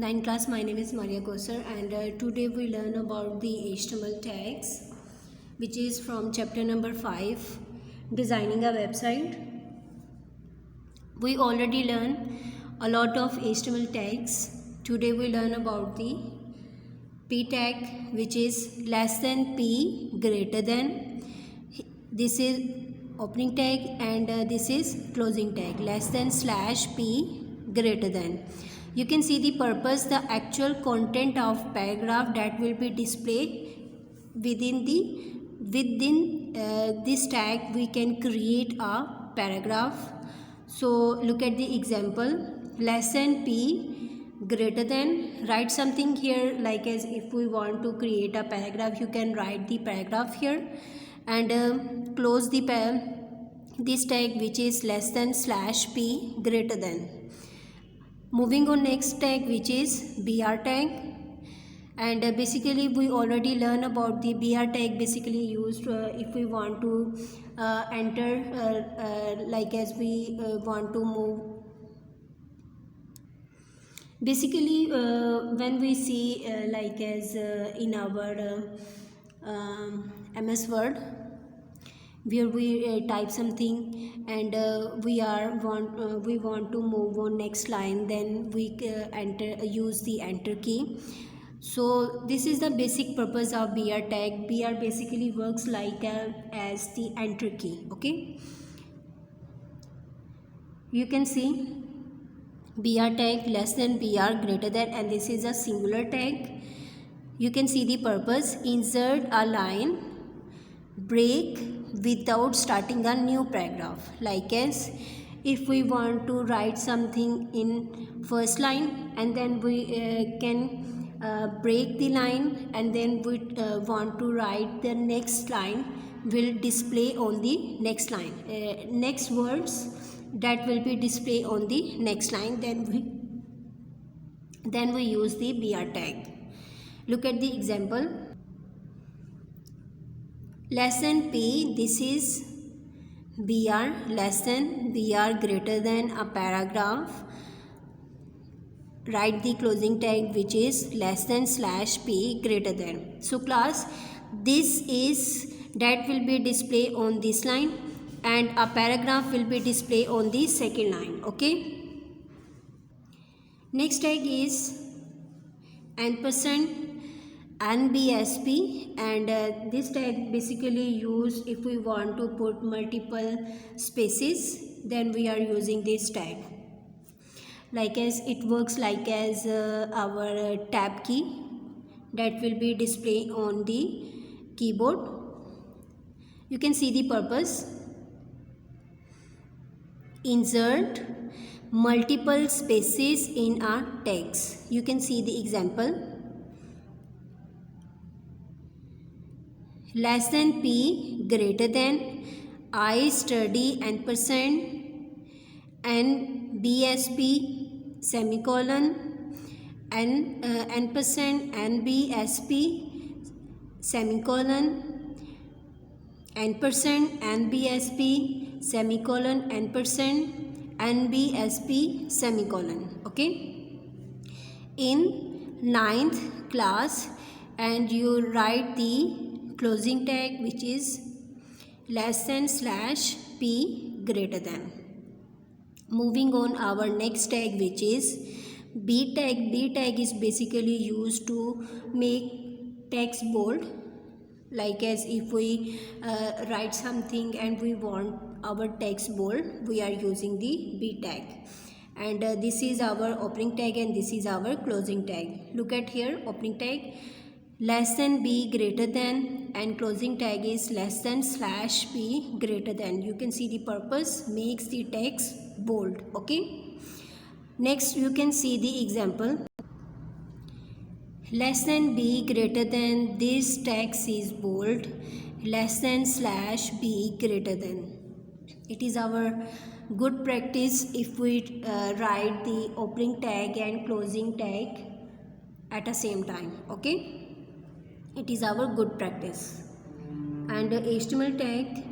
9th class. My name is Maria Kosar, and today we learn about the HTML tags, which is from chapter number 5, designing a website. We already learned a lot of HTML tags. Today we learn about the p tag, which is less than p, greater than. This is opening tag, and this is closing tag, less than slash p, greater than. You can see the purpose, the actual content of paragraph that will be displayed within this tag. We can create a paragraph. So look at the example, less than p, greater than. Write something here, like as if we want to create a paragraph, you can write the paragraph here, and close the this tag, which is less than slash p, greater than. Moving on next tag, which is br tag, and basically we already learn about the br tag. Basically used if we want to enter like as we want to move. Basically when we see like as in our MS Word, where we type something, and we want to move on next line, then we use the enter key. So this is the basic purpose of br tag. Br basically works like as the enter key. Okay, you can see br tag, less than br, greater than, and this is a singular tag. You can see the purpose, insert a line break without starting a new paragraph. Like as if we want to write something in first line, and then we can break the line, and then we want to write the next line, will display on the next line, next words that will be displayed on the next line. Then we use the br tag. Look at the example, less than p, this is br, less than br, greater than a paragraph. Write the closing tag, which is less than slash p, greater than. So class, this is that will be displayed on this line, and a paragraph will be displayed on the second line. Okay, next tag is ampersand NBSP, and this tag basically used if we want to put multiple spaces, then we are using this tag. Like as it works like as our tab key that will be displayed on the keyboard. You can see the purpose, insert multiple spaces in our text. You can see the example, less than p, greater than, I study ampersand NBSP semicolon, ampersand NBSP semicolon, ampersand NBSP semicolon, ampersand NBSP semicolon. Okay, in 9th class, and you write the closing tag, which is less than slash p, greater than. Moving on our next tag, which is b tag. B tag is basically used to make text bold. Like as if we write something and we want our text bold, we are using the b tag. And this is our opening tag, and this is our closing tag. Look at here, opening tag less than b, greater than, and closing tag is less than slash p, greater than. You can see the purpose, makes the text bold. Okay, next you can see the example, less than b, greater than, this text is bold, less than slash b, greater than. It is our good practice if we write the opening tag and closing tag at the same time. Okay, it is our good practice. And HTML tag,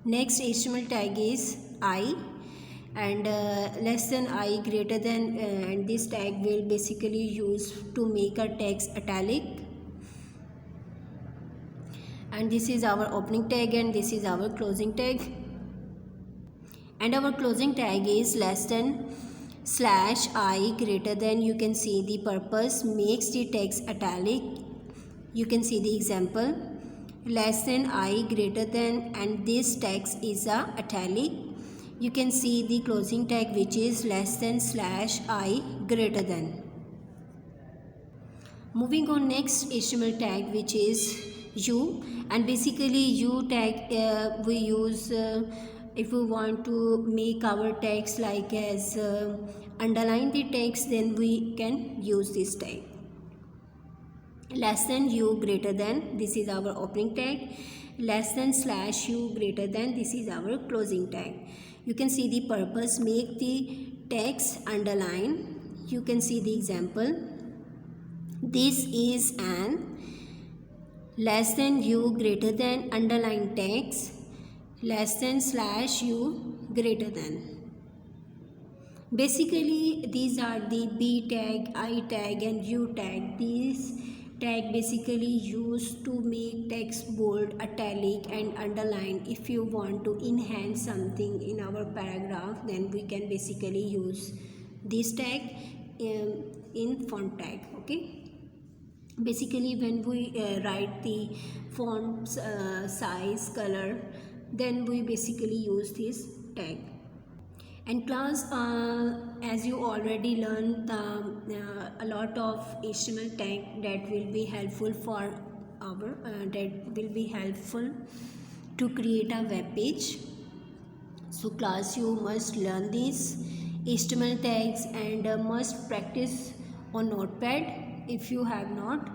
next HTML tag is I, and less than I, greater than, and this tag will basically use to make a text italic. And this is our opening tag and this is our closing tag. And our closing tag is less than slash I, greater than, you can see the purpose, makes the text italic. You can see the example, less than I, greater than, and this text is a italic. You can see the closing tag, which is less than slash I, greater than. Moving on, next HTML tag, which is U, and basically U tag we use if we want to make our text like as underline the text, then we can use this tag. Less than U, greater than, this is our opening tag. Less than slash U, greater than, this is our closing tag. You can see the purpose, make the text underline. You can see the example. This is an less than U, greater than, underline text, less than slash U, greater than. Basically these are the B tag, I tag and U tag. These tag basically used to make text bold, italic and underline. If you want to enhance something in our paragraph, then we can basically use this tag in font tag. Okay, basically when we write the font size, color, then we basically use this tag. And class, as you already learned a lot of HTML tag that will be helpful for our to create a web page. So class, you must learn these HTML tags and must practice on Notepad. If you have not,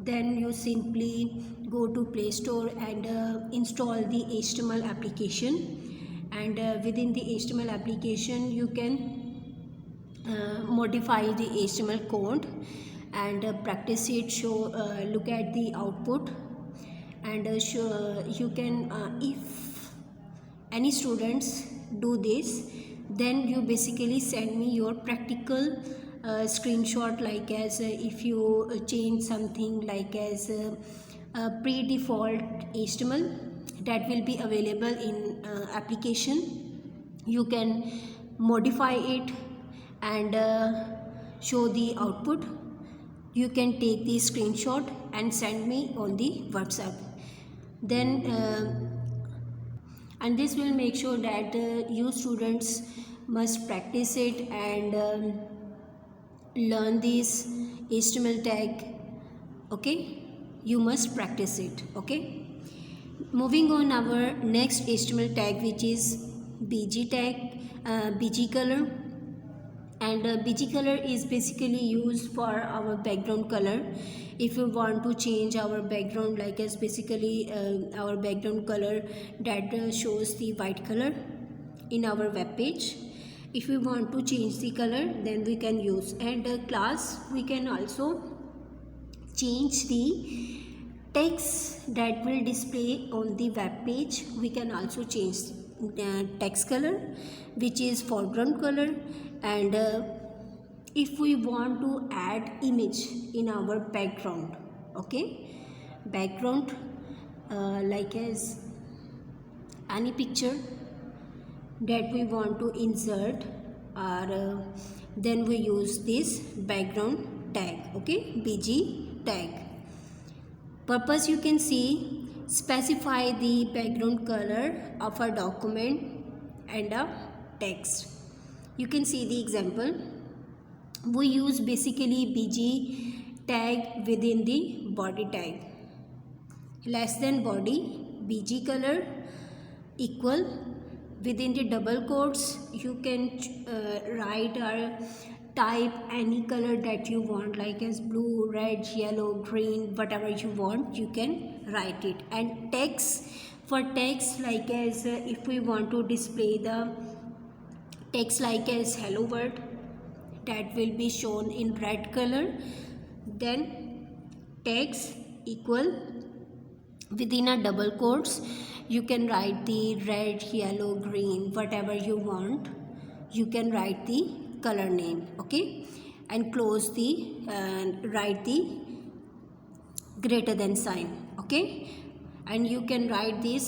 then you simply go to Play Store and install the HTML application. And within the HTML application, you can modify the HTML code and practice it. Look at the output, and you can if any students do this, then you basically send me your practical screenshot, like as if you change something like as pre-default HTML that will be available in application. You can modify it and show the output. You can take the screenshot and send me on the WhatsApp. Then and this will make sure that you students must practice it and learn this HTML tag. Okay, you must practice it. Okay, moving on, our next HTML tag, which is BG tag, BG color. And BG color is basically used for our background color. If you want to change our background, like as basically our background color that shows the white color in our web page, if we want to change the color, then we can use. And class, we can also change the text that will display on the web page. We can also change text color, which is foreground color. And if we want to add image in our background, okay, background like as any picture that we want to insert, or then we use this background tag. Okay, BG tag. Purpose, you can see, specify the background color of a document and a text. You can see the example. We use basically BG tag within the body tag. Less than body, BG color, equal, within the double quotes you can write or type any color that you want, like as blue, red, yellow, green, whatever you want, you can write it. And text, for text, like as if we want to display the text like as hello world, that will be shown in red color, then text equal, within a double quotes you can write the red, yellow, green, whatever you want. you can write the color name, okay, and close the write the greater than sign, okay, and you can write this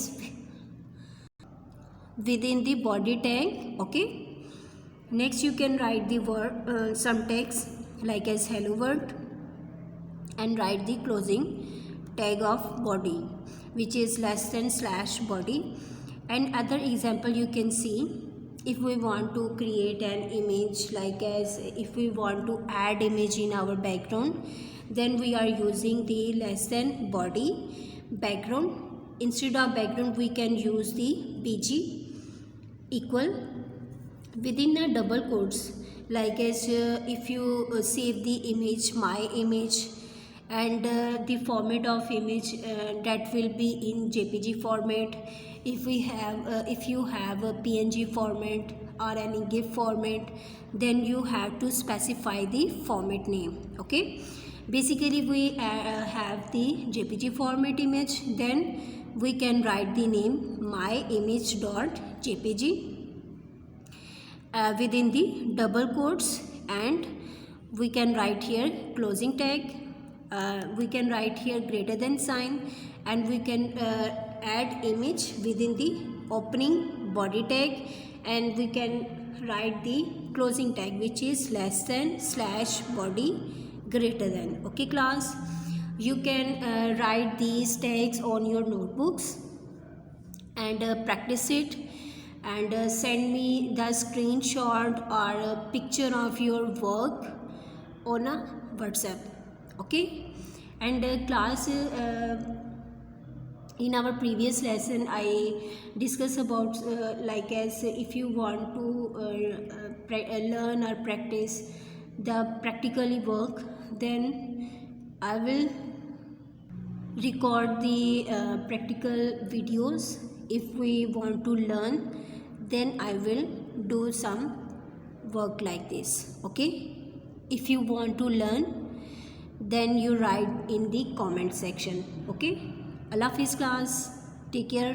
within the body tag, okay. Next you can write the word some text like as hello world, and write the closing tag of body, which is less than slash body. And other example you can see, if we want to create an image, like as if we want to add image in our background, then we are using the less than body background. Instead of background we can use the bg equal within the double quotes, like as if you save the image, my image, and the format of image that will be in jpg format. If we have if you have a png format or any gif format, then you have to specify the format name, okay. Basically we have the jpg format image, then we can write the name my image dot jpg within the double quotes, and we can write here closing tag, we can write here greater than sign, and we can add image within the opening body tag, and we can write the closing tag, which is less than slash body greater than, okay class. You can write these tags on your notebooks and practice it, and send me the screenshot or a picture of your work on a WhatsApp, okay. And class in our previous lesson I discussed about like as if you want to learn or practice the practically work, then I will record the practical videos. If we want to learn, then I will do some work like this, okay. If you want to learn, then you write in the comment section, okay. Allah Hafiz class, take care.